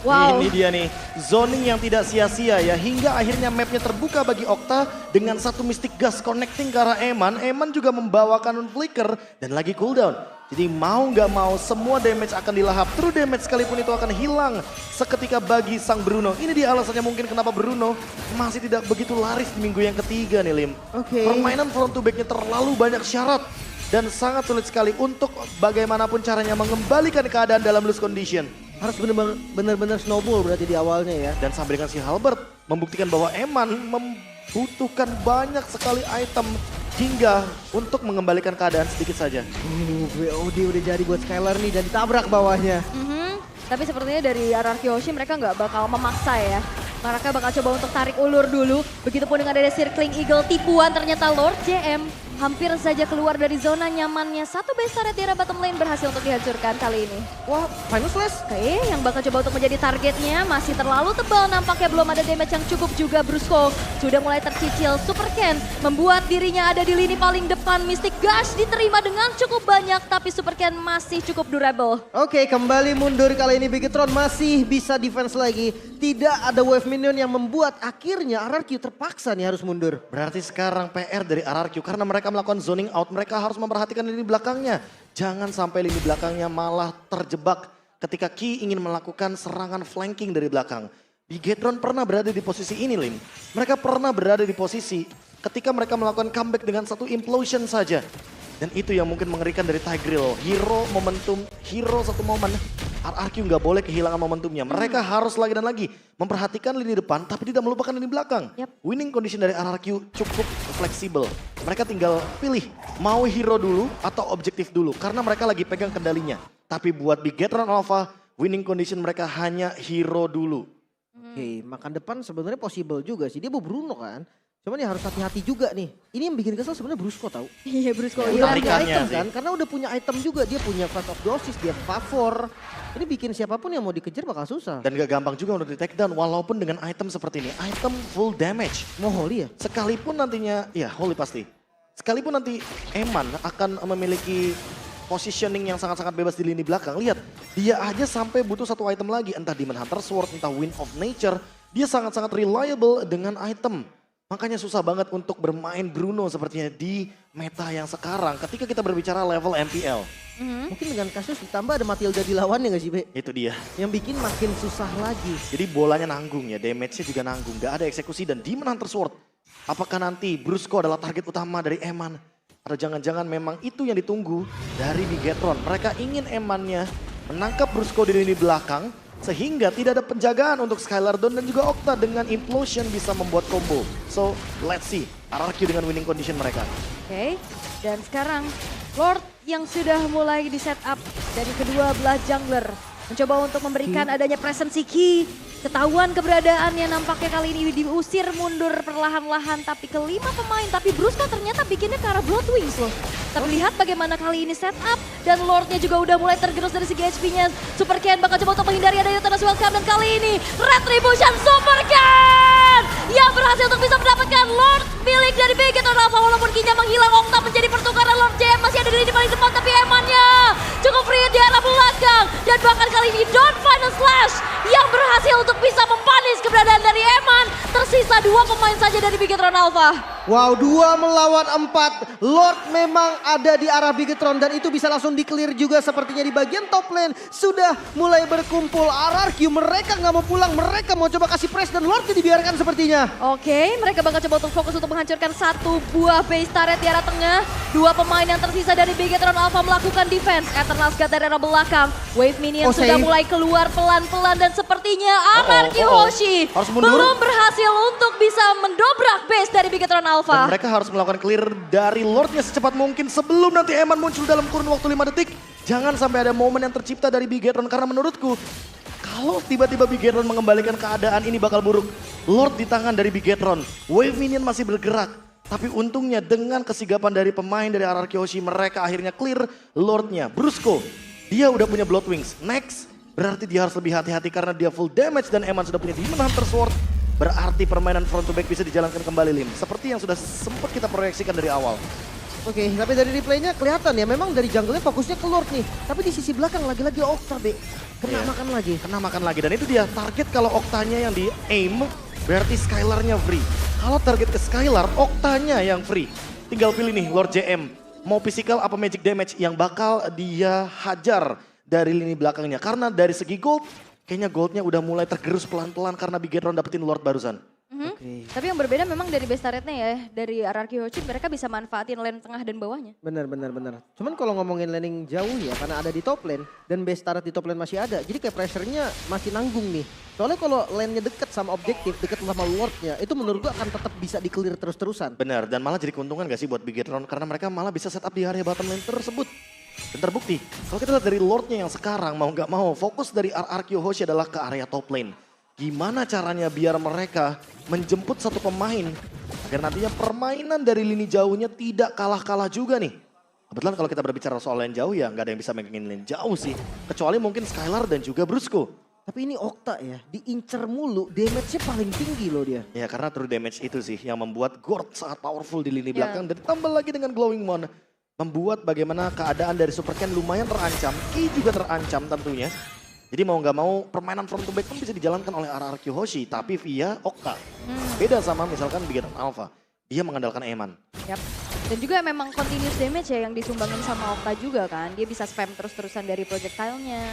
[SPEAKER 3] Wow.
[SPEAKER 1] Ini dia nih, zoning yang tidak sia-sia ya. Hingga akhirnya mapnya terbuka bagi Okta dengan 1 Mystic Gust connecting ke arah Eman. Eman juga membawakan flicker dan lagi cooldown. Jadi mau nggak mau semua damage akan dilahap. True damage sekalipun itu akan hilang seketika bagi sang Bruno. Ini dia alasannya mungkin kenapa Bruno masih tidak begitu laris di minggu yang ketiga nih Lim.
[SPEAKER 2] Oke.
[SPEAKER 1] Permainan front to backnya terlalu banyak syarat. Dan sangat sulit sekali untuk bagaimanapun caranya mengembalikan keadaan dalam loose condition.
[SPEAKER 2] Harus benar-benar snowball berarti di awalnya ya.
[SPEAKER 1] Dan sampai dengan si Halbert membuktikan bahwa Eman membutuhkan banyak sekali item hingga untuk mengembalikan keadaan sedikit saja.
[SPEAKER 2] VOD udah jadi buat Skylar nih dan ditabrak bawahnya.
[SPEAKER 3] Tapi sepertinya dari RRQ Hoshi mereka nggak bakal memaksa ya. Mereka bakal coba untuk tarik ulur dulu. Begitupun dengan ada Circling Eagle tipuan ternyata Lord JM hampir saja keluar dari zona nyamannya. Satu base turret di area bottom lane berhasil untuk dihancurkan kali ini.
[SPEAKER 2] Wah, Final Slash.
[SPEAKER 3] Oke, yang bakal coba untuk menjadi targetnya masih terlalu tebal, nampaknya belum ada damage yang cukup juga. Brusco sudah mulai tercicil. Super Ken membuat dirinya ada di lini paling depan. Mystic Gush diterima dengan cukup banyak, tapi Super Ken masih cukup durable.
[SPEAKER 2] Oke, kembali mundur kali ini Bigetron masih bisa defense lagi. Tidak ada wave minion yang membuat akhirnya RRQ terpaksa nih harus mundur.
[SPEAKER 1] Berarti sekarang PR dari RRQ karena mereka melakukan zoning out, mereka harus memperhatikan lini belakangnya. Jangan sampai lini belakangnya malah terjebak ketika Ki ingin melakukan serangan flanking dari belakang. Bigetron pernah berada di posisi ini, Lim. Mereka pernah berada di posisi ketika mereka melakukan comeback dengan satu implosion saja. Dan itu yang mungkin mengerikan dari Tigreal. Hero momentum, hero satu momen. RRQ nggak boleh kehilangan momentumnya. Mereka harus lagi dan lagi memperhatikan lini depan tapi tidak melupakan lini belakang.
[SPEAKER 3] Yap.
[SPEAKER 1] Winning condition dari RRQ cukup fleksibel. Mereka tinggal pilih mau hero dulu atau objektif dulu karena mereka lagi pegang kendalinya. Tapi buat Bigetron Alpha, winning condition mereka hanya hero dulu.
[SPEAKER 2] Oke, makan depan sebenarnya possible juga sih. Dia mau Bruno kan. Cuman ya harus hati-hati juga nih. Ini yang bikin kesel sebenarnya Brusco tahu.
[SPEAKER 3] Iya, Brusco.
[SPEAKER 2] Udah punya
[SPEAKER 1] tarikannya
[SPEAKER 2] item
[SPEAKER 1] sih.
[SPEAKER 2] kan, karena udah punya item juga. Dia punya Flash of Dosis, dia favor. Ini bikin siapapun yang mau dikejar bakal susah.
[SPEAKER 1] Dan gak gampang juga untuk di take down walaupun dengan item seperti ini. Item full damage.
[SPEAKER 2] Mau Holy ya?
[SPEAKER 1] Sekalipun nantinya, ya Holy pasti. Sekalipun nanti Eman akan memiliki positioning yang sangat-sangat bebas di lini belakang. Lihat, dia aja sampai butuh satu item lagi. Entah Demon Hunter Sword, entah Wind of Nature. Dia sangat-sangat reliable dengan item. Makanya susah banget untuk bermain Bruno sepertinya di meta yang sekarang. Ketika kita berbicara level MPL.
[SPEAKER 2] Mungkin dengan kasus ditambah ada Matilda di lawannya gak sih, Be?
[SPEAKER 1] Itu dia.
[SPEAKER 2] Yang bikin makin susah lagi.
[SPEAKER 1] Jadi bolanya nanggung ya, damage-nya juga nanggung. Gak ada eksekusi dan Demon Hunter Sword. Apakah nanti Brusco adalah target utama dari Eman? Atau jangan-jangan memang itu yang ditunggu dari Bigetron. Mereka ingin Emannya menangkap Brusco di lini belakang. Sehingga tidak ada penjagaan untuk Skylar Dawn dan juga Okta dengan implosion bisa membuat combo. So, let's see RRQ dengan winning condition mereka.
[SPEAKER 3] Oke, dan sekarang Lord yang sudah mulai di setup dari kedua belah jungler. Mencoba untuk memberikan adanya presensi Ki. Ketahuan keberadaannya nampaknya kali ini diusir mundur perlahan-lahan. Tapi kelima pemain, tapi Brusco ternyata bikinnya ke arah Bloodwings loh. Tapi lihat bagaimana kali ini setup. Dan Lordnya juga udah mulai tergerus dari segi HP-nya. Super Ken bakal coba untuk menghindari adanya Thanos Welcome. Dan kali ini Retribution Super Ken yang berhasil untuk bisa mendapatkan Lord milik dari Bigetron Alpha. Walaupun Ki-nya menghilang, Okta menjadi pertukaran. Lord JM masih ada di paling depan. Tapi Emannya cukup free di arah belakang. Dan bahkan kali ini Dawn Final Slash yang berhasil untuk bisa mempanis keberadaan dari Eman. Tersisa 2 pemain saja dari Bigetron Alpha.
[SPEAKER 2] Wow, 2 melawan 4. Lord memang ada di arah Bigetron dan itu bisa langsung di-clear juga sepertinya di bagian top lane. Sudah mulai berkumpul RRQ, mereka nggak mau pulang, mereka mau coba kasih press dan Lordnya dibiarkan sepertinya.
[SPEAKER 3] Oke, mereka bakal coba untuk fokus untuk menghancurkan satu buah base turret di arah tengah. 2 pemain yang tersisa dari Bigetron Alpha melakukan defense. Eternal Skat dari arah belakang. Wave minion sudah
[SPEAKER 2] save.
[SPEAKER 3] mulai keluar pelan-pelan dan sepertinya RRQ Hoshi
[SPEAKER 1] Harus mundur.
[SPEAKER 3] belum berhasil untuk bisa mendobrak base dari Bigetron Alpha.
[SPEAKER 1] Dan mereka harus melakukan clear dari Lordnya secepat mungkin sebelum nanti Eman muncul dalam kurun waktu 5 detik. Jangan sampai ada momen yang tercipta dari Bigetron karena menurutku kalau tiba-tiba Bigetron mengembalikan keadaan ini bakal buruk. Lord di tangan dari Bigetron, Wave Minion masih bergerak. Tapi untungnya dengan kesigapan dari pemain dari RRQ Hoshi mereka akhirnya clear Lordnya. Brusco, dia udah punya Bloodwings. Next, berarti dia harus lebih hati-hati karena dia full damage dan Eman sudah punya Demon Hunter Sword. Berarti permainan front to back bisa dijalankan kembali, Lim. Seperti yang sudah sempat kita proyeksikan dari awal.
[SPEAKER 2] Oke, tapi dari replaynya kelihatan ya memang dari jungle-nya fokusnya ke Lord nih. Tapi di sisi belakang lagi-lagi Okta, Be. Kena
[SPEAKER 1] Iya.
[SPEAKER 2] makan lagi.
[SPEAKER 1] Kena makan lagi dan itu dia target kalau Oktanya yang di aim berarti Skylar-nya free. Kalau target ke Skylar, Oktanya yang free. Tinggal pilih nih Lord JM. Mau physical apa magic damage yang bakal dia hajar dari lini belakangnya. Karena dari segi gold, kayaknya goldnya udah mulai tergerus pelan-pelan karena Bigetron dapetin Lord barusan.
[SPEAKER 2] Oke.
[SPEAKER 3] Tapi yang berbeda memang dari base turretnya ya. Dari RRQ Hoshi mereka bisa manfaatin lane tengah dan bawahnya.
[SPEAKER 2] Benar. Cuman kalau ngomongin laning jauh ya karena ada di top lane dan base turret di top lane masih ada. Jadi kayak pressure-nya masih nanggung nih. Soalnya kalau lane-nya deket sama objektif, deket sama Lord-nya, itu menurut gua akan tetap bisa di-clear terus-terusan.
[SPEAKER 1] Benar, dan malah jadi keuntungan gak sih buat Bigetron karena mereka malah bisa setup di area bottom lane tersebut. Dan terbukti, kalau kita lihat dari Lordnya yang sekarang mau gak mau, fokus dari RRQ Hoshi adalah ke area top lane. Gimana caranya biar mereka menjemput satu pemain agar nantinya permainan dari lini jauhnya tidak kalah-kalah juga nih. Kebetulan kalau kita berbicara soal lane jauh ya nggak ada yang bisa megangin lane jauh sih. Kecuali mungkin Skylar dan juga Brusco.
[SPEAKER 2] Tapi ini Okta ya, diincer mulu, damage-nya paling tinggi loh dia.
[SPEAKER 1] Ya karena true damage itu sih yang membuat Gord sangat powerful di lini
[SPEAKER 3] Ya.
[SPEAKER 1] belakang. Dan ditambah lagi dengan Glowing Mon. Membuat bagaimana keadaan dari Super Ken lumayan terancam. Ki juga terancam tentunya. Jadi mau nggak mau permainan front to back pun bisa dijalankan oleh RRQ Hoshi. Tapi via Okta. Beda sama misalkan Bigetan Alpha. Dia mengandalkan Eman.
[SPEAKER 3] Yap. Dan juga memang continuous damage ya yang disumbangin sama Okta juga kan. Dia bisa spam terus-terusan dari projectile-nya,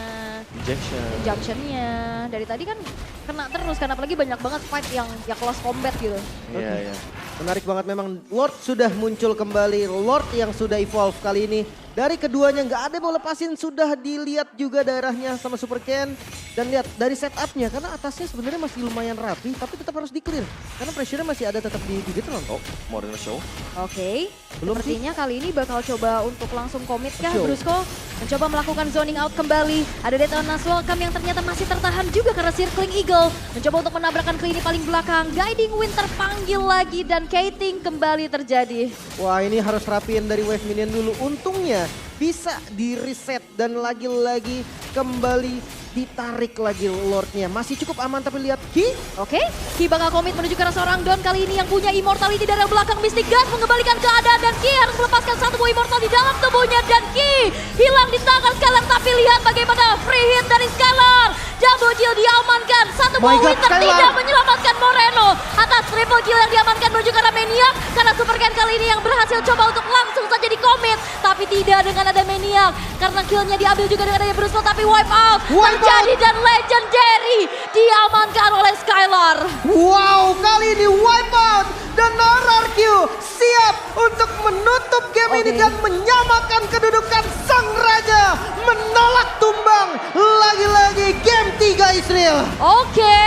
[SPEAKER 1] Injection.
[SPEAKER 3] junction-nya. Dari tadi kan kena terus kan apalagi banyak banget fight yang ya close combat gitu.
[SPEAKER 1] Iya, iya.
[SPEAKER 2] Menarik banget memang, Lord sudah muncul kembali, Lord yang sudah evolve kali ini. Dari keduanya nggak ada yang mau lepasin, sudah dilihat juga daerahnya sama Super Ken. Dan lihat dari setupnya, karena atasnya sebenarnya masih lumayan rapi, tapi tetap harus di-clear. Karena pressure-nya masih ada tetap di Bigetron.
[SPEAKER 1] Oh, Moreno Show.
[SPEAKER 3] Oke,
[SPEAKER 2] Belum
[SPEAKER 3] sepertinya kali ini bakal coba untuk langsung komit kah
[SPEAKER 2] Show.
[SPEAKER 3] Brusco? Mencoba melakukan zoning out kembali. Ada Detonas Welcome yang ternyata masih tertahan juga karena Circling Eagle. Mencoba untuk menabrakkan ke lini paling belakang. Guiding Wind terpanggil lagi dan Kating kembali terjadi.
[SPEAKER 2] Wah, ini harus rapiin dari wave minion dulu. Untungnya bisa di-reset dan lagi-lagi kembali ditarik lagi Lordnya. Masih cukup aman tapi lihat Ki.
[SPEAKER 3] Oke, Ki bakal komit menuju ke arah seorang Don kali ini yang punya immortality dari belakang Mystic Gun mengembalikan keadaan dan Ki harus melepaskan satu buah immortal di dalam tubuhnya dan Ki hilang di tangan Skylar tapi lihat bagaimana free hit dari Skylar. Double kill diamankan, satu
[SPEAKER 2] My
[SPEAKER 3] buah
[SPEAKER 2] God,
[SPEAKER 3] Winter
[SPEAKER 2] Skylar.
[SPEAKER 3] tidak menyelamatkan Moreno atas triple kill yang diamankan menuju ke arah Maniac karena Super Ken kali ini yang berhasil coba untuk langsung saja di commit tapi tidak dengan ada Maniac karena killnya diambil juga dengan adanya Brusco tapi wipe out terjadi dan Legendary diamankan oleh Skylar.
[SPEAKER 2] Wow, kali ini wipe out dan RRQ siap untuk menutup game ini
[SPEAKER 3] Oke.
[SPEAKER 2] dan menyamakan kedudukan sang raja, menolak tumbang. Lagi-lagi game 3 Israel.
[SPEAKER 3] Oke.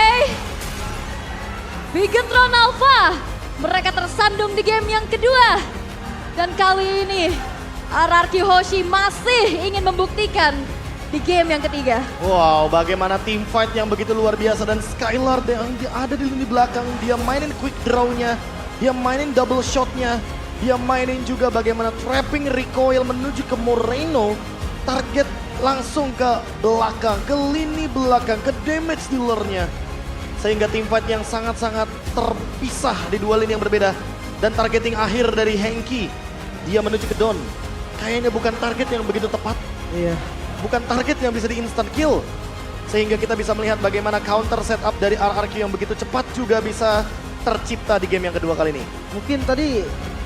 [SPEAKER 3] Bigetron Alpha. Mereka tersandung di game yang kedua. Dan kali ini RRQ Hoshi masih ingin membuktikan di game yang ketiga.
[SPEAKER 1] Wow, bagaimana team fight yang begitu luar biasa dan Skylar yang dia ada di lini belakang, dia mainin quick draw-nya, dia mainin double shot-nya, dia mainin juga bagaimana trapping recoil menuju ke Moreno, target langsung ke belakang, ke lini belakang, ke damage dealer-nya. Sehingga team fight yang sangat-sangat terpisah di dua lini yang berbeda. Dan targeting akhir dari Henki, dia menuju ke Don. Kayaknya bukan target yang begitu tepat.
[SPEAKER 2] Iya.
[SPEAKER 1] Bukan target yang bisa di instant kill. Sehingga kita bisa melihat bagaimana counter setup dari RRQ yang begitu cepat juga bisa tercipta di game yang kedua kali ini.
[SPEAKER 2] Mungkin tadi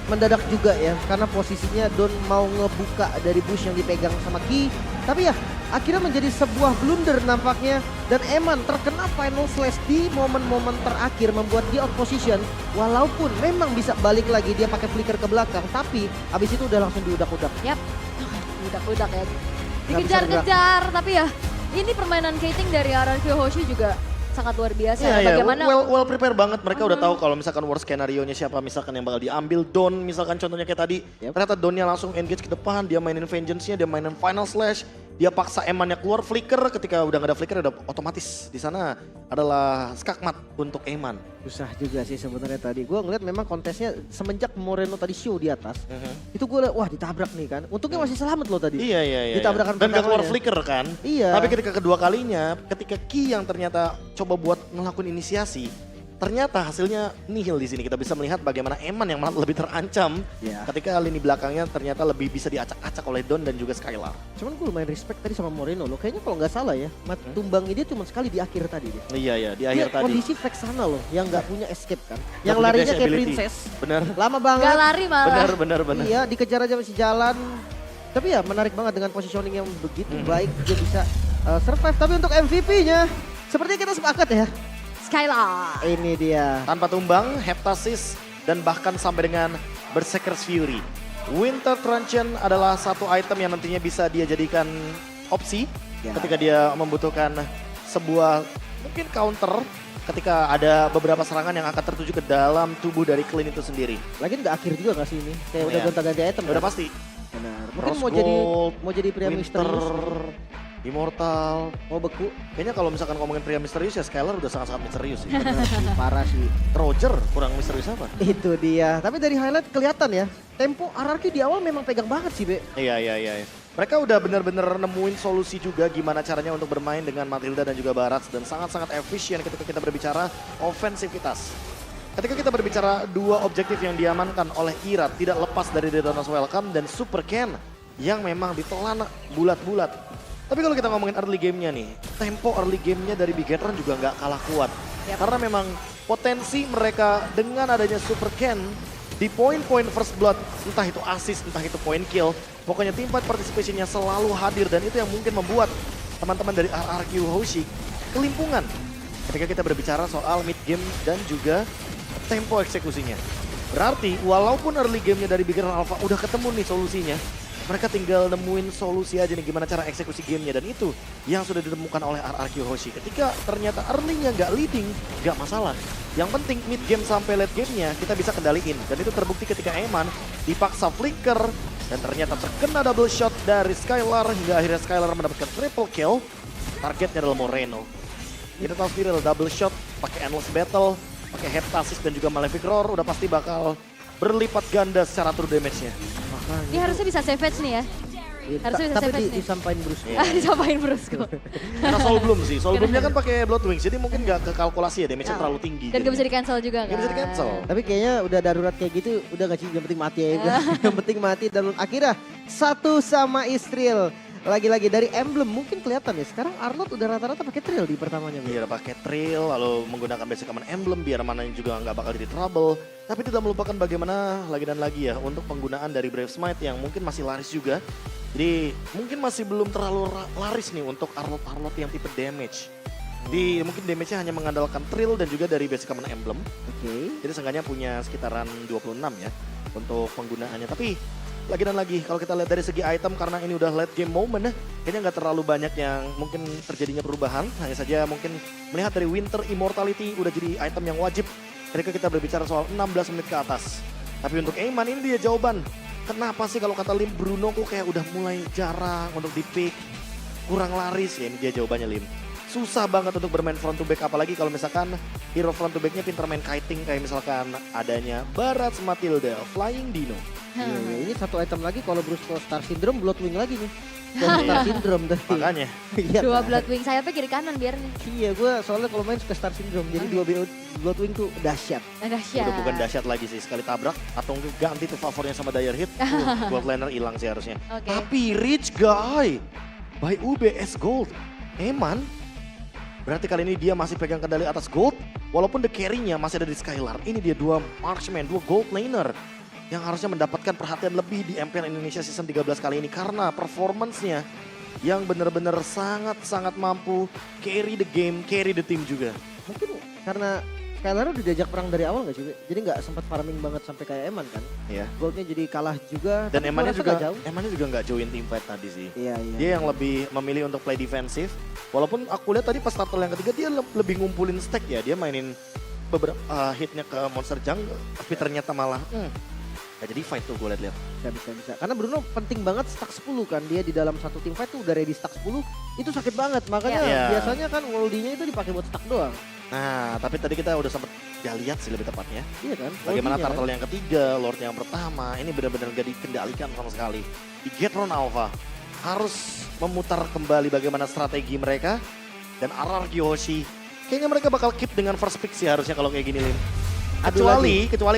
[SPEAKER 2] mendadak juga ya, karena posisinya Don mau ngebuka dari bush yang dipegang sama Ki. Tapi ya, akhirnya menjadi sebuah blunder nampaknya. Dan Eman terkena final slash di momen-momen terakhir membuat dia out position. Walaupun memang bisa balik lagi, dia pakai flicker ke belakang. Tapi abis itu udah langsung diudak-udak.
[SPEAKER 3] Yap. Udak-udak ya.
[SPEAKER 2] Nggak bisa
[SPEAKER 3] Dikejar-kejar tapi ya ini permainan Kating dari RRQ Hoshi juga sangat luar biasa.
[SPEAKER 1] Iya, iya,
[SPEAKER 3] Bagaimana
[SPEAKER 1] well prepare banget. Mereka udah tahu kalau misalkan worst skenario-nya siapa misalkan yang bakal diambil. Don misalkan contohnya kayak tadi.
[SPEAKER 2] Yep.
[SPEAKER 1] Ternyata Donnya langsung engage ke depan, dia mainin Vengeance-nya, dia mainin Final Slash. Dia paksa Eman-nya keluar flicker, ketika udah gak ada flicker udah otomatis. Di sana adalah skakmat untuk Eman.
[SPEAKER 2] Susah juga sih sebenarnya tadi. Gue ngeliat memang kontesnya semenjak Moreno tadi show di atas. Itu gue liat, wah ditabrak nih kan. Untungnya masih selamat loh tadi.
[SPEAKER 1] Iya, iya, iya.
[SPEAKER 2] Ditabrakan
[SPEAKER 1] Dan gak keluar
[SPEAKER 2] pertamanya.
[SPEAKER 1] flicker kan.
[SPEAKER 2] Iya.
[SPEAKER 1] Tapi ketika kedua kalinya, ketika Ki yang ternyata coba buat ngelakuin inisiasi, ternyata hasilnya nihil di sini. Kita bisa melihat bagaimana Eman yang malah lebih terancam
[SPEAKER 2] Iya.
[SPEAKER 1] ketika lini belakangnya ternyata lebih bisa diacak-acak oleh Don dan juga Skylar.
[SPEAKER 2] Cuman gue lumayan respect tadi sama Moreno loh. Kayaknya kalau nggak salah ya, tumbangnya dia cuma sekali di akhir tadi dia.
[SPEAKER 1] Iya, iya, di
[SPEAKER 2] Dia
[SPEAKER 1] akhir tadi.
[SPEAKER 2] kondisi Vexana loh, yang nggak punya escape kan.
[SPEAKER 1] Nggak
[SPEAKER 2] Yang
[SPEAKER 1] punya
[SPEAKER 2] larinya
[SPEAKER 1] dash
[SPEAKER 2] kayak
[SPEAKER 1] ability.
[SPEAKER 2] princess.
[SPEAKER 1] Bener,
[SPEAKER 2] Lama banget.
[SPEAKER 3] gak lari malah.
[SPEAKER 1] bener.
[SPEAKER 2] Iya, dikejar aja masih jalan. Tapi ya menarik banget dengan positioning yang begitu baik. Dia bisa survive. Tapi untuk MVP-nya, sepertinya kita sepakat ya.
[SPEAKER 3] Skylar.
[SPEAKER 2] Ini dia.
[SPEAKER 1] tanpa tumbang, Heptasis, dan bahkan sampai dengan Berserker's Fury. Winter Truncheon adalah satu item yang nantinya bisa dia jadikan opsi
[SPEAKER 2] Ya.
[SPEAKER 1] ketika dia membutuhkan sebuah mungkin counter ketika ada beberapa serangan yang akan tertuju ke dalam tubuh dari clean itu sendiri.
[SPEAKER 2] Lagi nggak akhir juga nggak sih ini? Kayak udah
[SPEAKER 1] Iya.
[SPEAKER 2] gonta-ganti item.
[SPEAKER 1] Udah
[SPEAKER 2] kan?
[SPEAKER 1] pasti.
[SPEAKER 2] Benar. Mungkin
[SPEAKER 1] Rose
[SPEAKER 2] mau jadi
[SPEAKER 1] Gold,
[SPEAKER 2] pria
[SPEAKER 1] Winter,
[SPEAKER 2] misterius.
[SPEAKER 1] Immortal.
[SPEAKER 2] Mau beku.
[SPEAKER 1] Kayaknya kalau misalkan ngomongin pria misterius ya Skylar udah sangat-sangat misterius sih.
[SPEAKER 2] Bener sih, parah sih.
[SPEAKER 1] Roger kurang misterius apa?
[SPEAKER 2] Itu dia. Tapi dari highlight kelihatan ya. Tempo RRQ di awal memang pegang banget sih, Be.
[SPEAKER 1] Iya. Mereka udah bener-bener nemuin solusi juga gimana caranya untuk bermain dengan Matilda dan juga Barats. Dan sangat-sangat efisien ketika kita berbicara ofensivitas. Ketika kita berbicara dua objektif yang diamankan oleh Irat tidak lepas dari Dedona's Welcome dan Super Ken yang memang ditelan bulat-bulat. Tapi kalau kita ngomongin early game-nya nih, tempo early game-nya dari Bigetron juga nggak kalah kuat. Karena memang potensi mereka dengan adanya Super Ken di poin-poin first blood, entah itu assist, entah itu point kill, pokoknya team fight participation-nya selalu hadir dan itu yang mungkin membuat teman-teman dari RRQ Hoshi kelimpungan ketika kita berbicara soal mid game dan juga tempo eksekusinya. Berarti walaupun early game-nya dari Bigetron Alpha udah ketemu nih solusinya, mereka tinggal nemuin solusi aja nih gimana cara eksekusi gamenya dan itu yang sudah ditemukan oleh RRQ Hoshi. Ketika ternyata early-nya nggak leading, nggak masalah. Yang penting mid game sampai late game-nya kita bisa kendaliin. Dan itu terbukti ketika Eman dipaksa flicker dan ternyata terkena double shot dari Skylar hingga akhirnya Skylar mendapatkan triple kill. Targetnya adalah Moreno. Kita tahu sendiri double shot, pakai endless battle, pakai head assist dan juga malefic roar udah pasti bakal berlipat ganda secara true damage-nya.
[SPEAKER 3] Ini harusnya bisa savage nih ya. Harusnya bisa
[SPEAKER 2] Tapi
[SPEAKER 3] savage nih.
[SPEAKER 2] disampain Brusco.
[SPEAKER 3] Disampain Brusco.
[SPEAKER 1] Karena Soul Bloom sih, Soul Bloom-nya kan pakai Blood Wings, jadi mungkin nggak kekalkulasi ya damage-nya terlalu tinggi.
[SPEAKER 3] Dan gak bisa di cancel juga kan.
[SPEAKER 1] Nggak bisa di cancel.
[SPEAKER 2] Tapi kayaknya udah darurat kayak gitu, udah gak sih, yang penting mati aja. Yang penting mati dan akhirnya satu sama Istril. Lagi-lagi dari emblem mungkin kelihatan ya. Sekarang Arnold udah rata-rata pakai trail di pertamanya.
[SPEAKER 1] Iya, pakai trail, lalu menggunakan basic command emblem biar mananya juga nggak bakal jadi trouble. Tapi tidak melupakan bagaimana lagi dan lagi ya untuk penggunaan dari Brave Smite yang mungkin masih laris juga. Jadi mungkin masih belum terlalu laris nih untuk Arnold yang tipe damage. Di mungkin damage-nya hanya mengandalkan trill dan juga dari basic command emblem.
[SPEAKER 2] Oke.
[SPEAKER 1] Jadi seenggaknya punya sekitaran 26 ya untuk penggunaannya. Tapi lagi dan lagi kalau kita lihat dari segi item karena ini udah late game moment kayaknya nggak terlalu banyak yang mungkin terjadinya perubahan. Hanya saja mungkin melihat dari Winter Immortality udah jadi item yang wajib ketika kita berbicara soal 16 menit ke atas. Tapi untuk Eman ini dia jawaban. Kenapa sih kalau kata Lim Bruno kok kayak udah mulai jarang untuk di pick, kurang laris ya, ini dia jawabannya Lim. Susah banget untuk bermain front to back apalagi kalau misalkan hero front to backnya pinter main kiting kayak misalkan adanya Barats Matilda, Flying Dino.
[SPEAKER 2] Ini satu item lagi kalau Brusco Star Syndrome, Bloodwing lagi nih. Star Syndrome tadi.
[SPEAKER 1] Makanya.
[SPEAKER 2] Iya
[SPEAKER 3] Dua
[SPEAKER 2] kan?
[SPEAKER 3] Bloodwing sayapnya kiri kanan biar nih.
[SPEAKER 2] Iya, gue soalnya kalau main suka Star Syndrome, jadi dua Bloodwing tuh dahsyat.
[SPEAKER 3] Dahsyat.
[SPEAKER 1] Udah bukan dahsyat lagi sih, sekali tabrak atau ganti tuh favornya sama Dire Hit, Gold Liner hilang sih harusnya.
[SPEAKER 3] Oke.
[SPEAKER 1] Tapi Rich Guy by UBS Gold, Eman berarti kali ini dia masih pegang kendali atas Gold, walaupun the carry-nya masih ada di Skylar. Ini dia dua marksman, dua Gold Liner yang harusnya mendapatkan perhatian lebih di MPL Indonesia season 13 kali ini karena performance-nya yang benar-benar sangat-sangat mampu carry the game, carry the team juga.
[SPEAKER 2] Mungkin karena Skylar udah diajak perang dari awal gak sih? Jadi gak sempat farming banget sampai kayak Eman kan?
[SPEAKER 1] Iya.
[SPEAKER 2] Goldnya jadi kalah juga.
[SPEAKER 1] Dan
[SPEAKER 2] tapi
[SPEAKER 1] Emannya
[SPEAKER 2] gua rasa
[SPEAKER 1] juga,
[SPEAKER 2] nggak jauh.
[SPEAKER 1] Emannya juga nggak join team fight tadi sih.
[SPEAKER 2] Iya.
[SPEAKER 1] Dia yang lebih memilih untuk play defensif. Walaupun aku lihat tadi pas turtle yang ketiga dia lebih ngumpulin stack ya. Dia mainin beberapa hitnya ke monster jungle. Tapi ternyata malah nggak jadi fight tuh gue lihat.
[SPEAKER 2] Bisa. Karena Bruno penting banget stack 10 kan. Dia di dalam satu tim fight tuh udah ready stack 10. Itu sakit banget. Makanya
[SPEAKER 1] Iya.
[SPEAKER 2] biasanya kan Woldinya itu dipakai buat stack doang.
[SPEAKER 1] Nah tapi tadi kita udah sempet lihat sih lebih tepatnya.
[SPEAKER 2] Iya kan?
[SPEAKER 1] Bagaimana
[SPEAKER 2] Woldinya
[SPEAKER 1] turtle yang ketiga, Lord yang pertama. Ini benar-benar gak dikendalikan sama sekali. Di Bigetron Alpha harus memutar kembali bagaimana strategi mereka. Dan RRQ Hoshi kayaknya mereka bakal keep dengan first pick sih harusnya kalau kayak gini Lim.
[SPEAKER 2] Adu lagi.
[SPEAKER 1] Kecuali